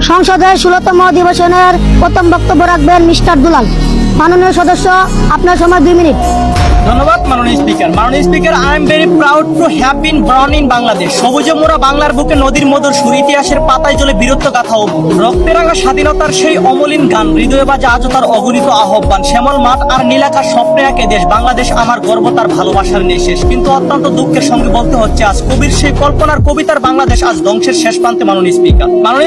সংসদের 16তম অধিবেশনের প্রথম বক্তব্য রাখবেন মিস্টার দুলাল। মাননীয় সদস্য, আপনার সময় 2 মিনিট। ধন্যবাদ মাননীয় স্পিকার। মাননীয় speaker, I am very proud to have been born in Bangladesh. সবুজে মোরা বাংলার বুকে নদীর মধুর সুর, ইতিহাসের পাতায় চলে বীরত্ব গাথা অবু, রক্তে রাঙা স্বাধীনতার সেই অমলিন গান, হৃদয়ে বাজে আজও তার অগণিত আহ্বান। শ্যামল মাঠ আর নীলাকার স্বপ্নে একে দেশ, বাংলাদেশ আমার গর্ব, তার ভালোবাসার নেই শেষ। কিন্তু অত্যন্ত দুঃখের সঙ্গে বলতে হচ্ছে, আজ কবির সেই কল্পনার কবিতার বাংলাদেশ আজ ধ্বংসের শেষ প্রান্তে। মাননীয়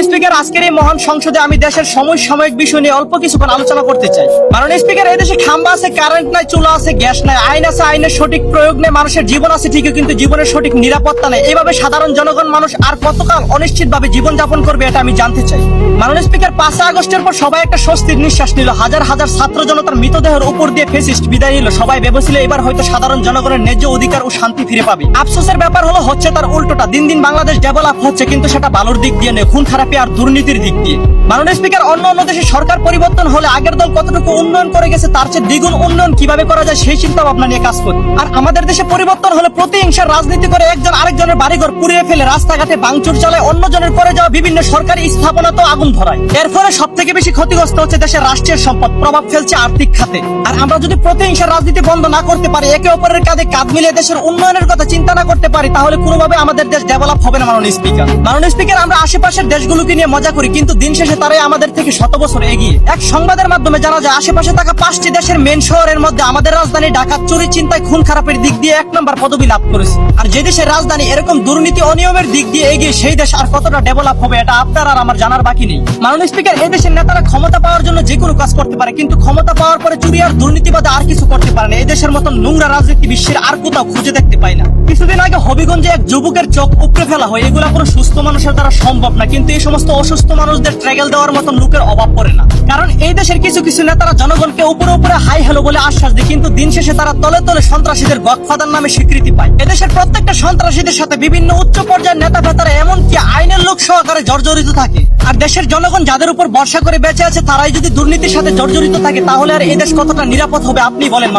স্পিকার, আজকের এই মহান সংসদে আমি দেশের সাময়িক বিষয় নিয়ে অল্প কিছুক্ষণ আলোচনা করতে চাই। মাননীয় স্পিকার, এই দেশে খাম্বা আছে, কারেন্ট নাই, চুলা আছে, গ্যাস নাই, আইন আছে, আইনের সঠিক প্রয়োগ নেই, মানুষের জীবন আছে ঠিকই কিন্তু জীবনের সঠিক নিরাপত্তা নেই। এইভাবে সাধারণ জনগণ মানুষ আর কতকাল অনিশ্চিতভাবে জীবন যাপন করবে, এটা আমি জানতে চাই। মাননীয় স্পিকার, 5 আগস্টের পর সবাই একটা স্বস্তির নিঃশ্বাস নিল। হাজার হাজার ছাত্র জনতার মৃতদেহের উপর দিয়ে ফেসিস্ট বিদায় নিল। সবাই ভেবেছিল এবার হয়তো সাধারণ জনগণের ন্যায্য অধিকার ও শান্তি ফিরে পাবে। আফসোসের ব্যাপার হচ্ছে তার উল্টোটা। দিন দিন বাংলাদেশ ডেভেলপ হচ্ছে, কিন্তু সেটা ভালোর দিক দিয়ে নেই, খুন খারাপি আর দুর্নীতির দিক দিয়ে। মাননীয় স্পিকার, অন্য দেশে সরকার পরিবর্তন হলে আগের দল কতটুকু উন্নয়ন করে গেছে তার চেয়ে দ্বিগুণ উন্নয়ন কিভাবে করা যায় সেই চিন্তা ভাবনা নিয়ে কাজ করি। আর আমাদের দেশে পরিবর্তন হলে প্রতিহিংসার রাজনীতি করে একজন আরেকজনের বাড়িঘর পুড়িয়ে ফেলে, রাস্তাঘাটে ভাঙচুর চালায়, অন্যজনের করে যাওয়া বিভিন্ন সরকারি স্থাপনা তো আগুন ধরায়। এর ফলে সব থেকে বেশি ক্ষতিগ্রস্ত হচ্ছে দেশের রাষ্ট্রের সম্পদ, প্রভাব ফেলছে আর্থিক খাতে। আর আমরা যদি প্রতিহিংসার রাজনীতি বন্ধ না করতে পারি, একে অপরের কাঁধে কাঁধ মিলিয়ে দেশের উন্নয়নের কথা চিন্তা না করতে পারি, তাহলে কোনোভাবে আমাদের দেশ ডেভেলপ হবে না। মাননীয় স্পিকার, আমরা আশেপাশের দেশগুলোকে নিয়ে মজা করি, কিন্তু দিন শেষে তারাই আমাদের থেকে শত বছর এগিয়ে। এক সংবাদের মাধ্যমে জানা যায়, আশেপাশে থাকা 5টি দেশের মেন শহরের মধ্যে আমাদের রাজধানী ঢাকা চুরি, চিন্তায়, খুন খারাপের দিক দিয়ে 1 নম্বর পদবি লাভ করেছে। আর যে দেশের রাজধানী এরকম দুর্নীতি অনিয়মের দিক দিয়ে এগিয়ে, সেই দেশ আর কতটা ডেভেলপ হবে এটা আপনার আর আমার জানার বাকি নেই। মাননীয় স্পিকার, এই দেশের নেতারা ক্ষমতা পাওয়ার জন্য যে কোনো কাজ করতে পারে, কিন্তু ক্ষমতা পাওয়ার পরে চুরি আর দুর্নীতিবাদে আর কিছু করতে পারে না। এই দেশের মতন নোংরা রাজনীতি বিশ্বের আর কোথাও খুঁজে দেখতে পাই না। কিছুদিন আগে হবিগঞ্জে এক যুবকের চোখ উপড়ে ফেলা হয়, এগুলা কোনো সুস্থ মানুষের দ্বারা সম্ভব না, কিন্তু এই সমস্ত অসুস্থ মানুষদের ট্র্যাগেল দেওয়ার মতন লোকের অভাব পড়ে না। কারণ এই দেশের কিছু নেতারা জনগণকে উপরে হাই হ্যালো বলে আশ্বাস দেয়, কিন্তু দিন শেষে তারা তলে তলে সন্ত্রাসীদের গডফাদার নামে স্বীকৃতি পায়। এদেশের প্রত্যেকটা সন্ত্রাসীদের সাথে বিভিন্ন উচ্চ পর্যায়ের নেতা ফেতারা এমনকি আইনের লোক সহকারে জর্জরিত থাকে। আর দেশের জনগণ যাদের উপর ভরসা করে বেঁচে আছে, তারাই যদি দুর্নীতির সাথে জর্জরিত থাকে, তাহলে আর এই দেশ কতটা নিরাপদ হবে আপনি বলেন।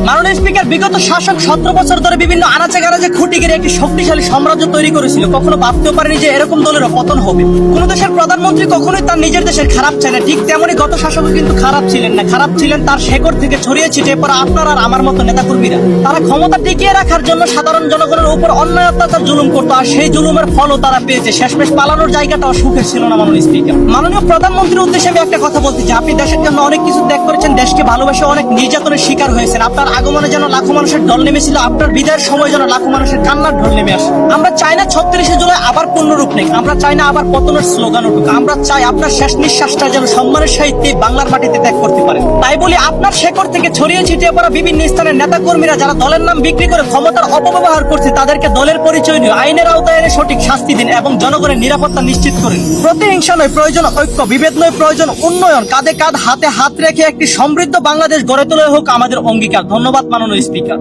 মাননীয় স্পিকার, বিগত শাসক 17 বছর ধরে বিভিন্ন আনাচে গানাচে খুঁটি গিয়ে একটি শক্তিশালী সাম্রাজ্য তৈরি করেছিল। কখনো ভাবতেও পারেনি যে এরকম দলেরও পতন হবে। কোন দেশের প্রধানমন্ত্রী কখনোই তার নিজের দেশের খারাপ চায় না, ঠিক তেমনি গত শাসকও কিন্তু খারাপ ছিলেন না। খারাপ ছিলেন তার শেকড় থেকে ছড়িয়ে ছিটিয়ে পড়া আপনার আর আমার মতো নেতাকর্মীরা। তারা ক্ষমতা টিকিয়ে রাখার জন্য সাধারণ জনগণের উপর অন্যায় অত্যাচার জুলুম করতো, আর সেই জুলুমের ফলও তারা পেয়েছে। শেষমেশ পালানোর জায়গাটাও সুখের ছিল না। মাননীয় স্পিকার, মাননীয় প্রধানমন্ত্রীর উদ্দেশ্যে আমি একটা কথা বলতে চাই। আপনি দেশের জন্য অনেক কিছু ত্যাগ করেছেন, দেশকে ভালোবেসে অনেক নির্যাতনের শিকার হয়েছেন। আপনার আগমনে যেন লাখো মানুষের ঢল নেমেছিল, আপনার বিদায়ের সময় যেন লাখো মানুষের কান্নার ঢল নেমে আসে। আমরা চাই না 36শে জুলাই আবার পূর্ণরূপ নেই, আমরা চাই না আবার পতনের স্লোগান উঠুক। আমরা চাই আপনার শেষ নিঃশ্বাসটা যেন সম্মানের সাহিত্যে বাংলার মাটিতে ত্যাগ করতে পারে। তাই বলি, আপনার শেকড় থেকে ছড়িয়ে ছিটিয়ে পড়া বিভিন্ন স্থানের নেতা কর্মীরা যারা দলের নাম বিক্রি করে ক্ষমতার অপব্যবহার করছে, তাদেরকে দলের পরিচয় নিয়ে আইনের আওতায় এনে সঠিক শাস্তি দিন এবং জনগণের নিরাপত্তা নিশ্চিত করেন। প্রতিহিংসা নয় প্রয়োজন ঐক্য, বিভেদ নয় প্রয়োজন উন্নয়ন। কাঁধে কাঁধ হাতে হাত রেখে একটি সমৃদ্ধ বাংলাদেশ গড়ে তোলা হোক আমাদের অঙ্গীকার। ধন্যবাদ মাননীয় স্পিকার।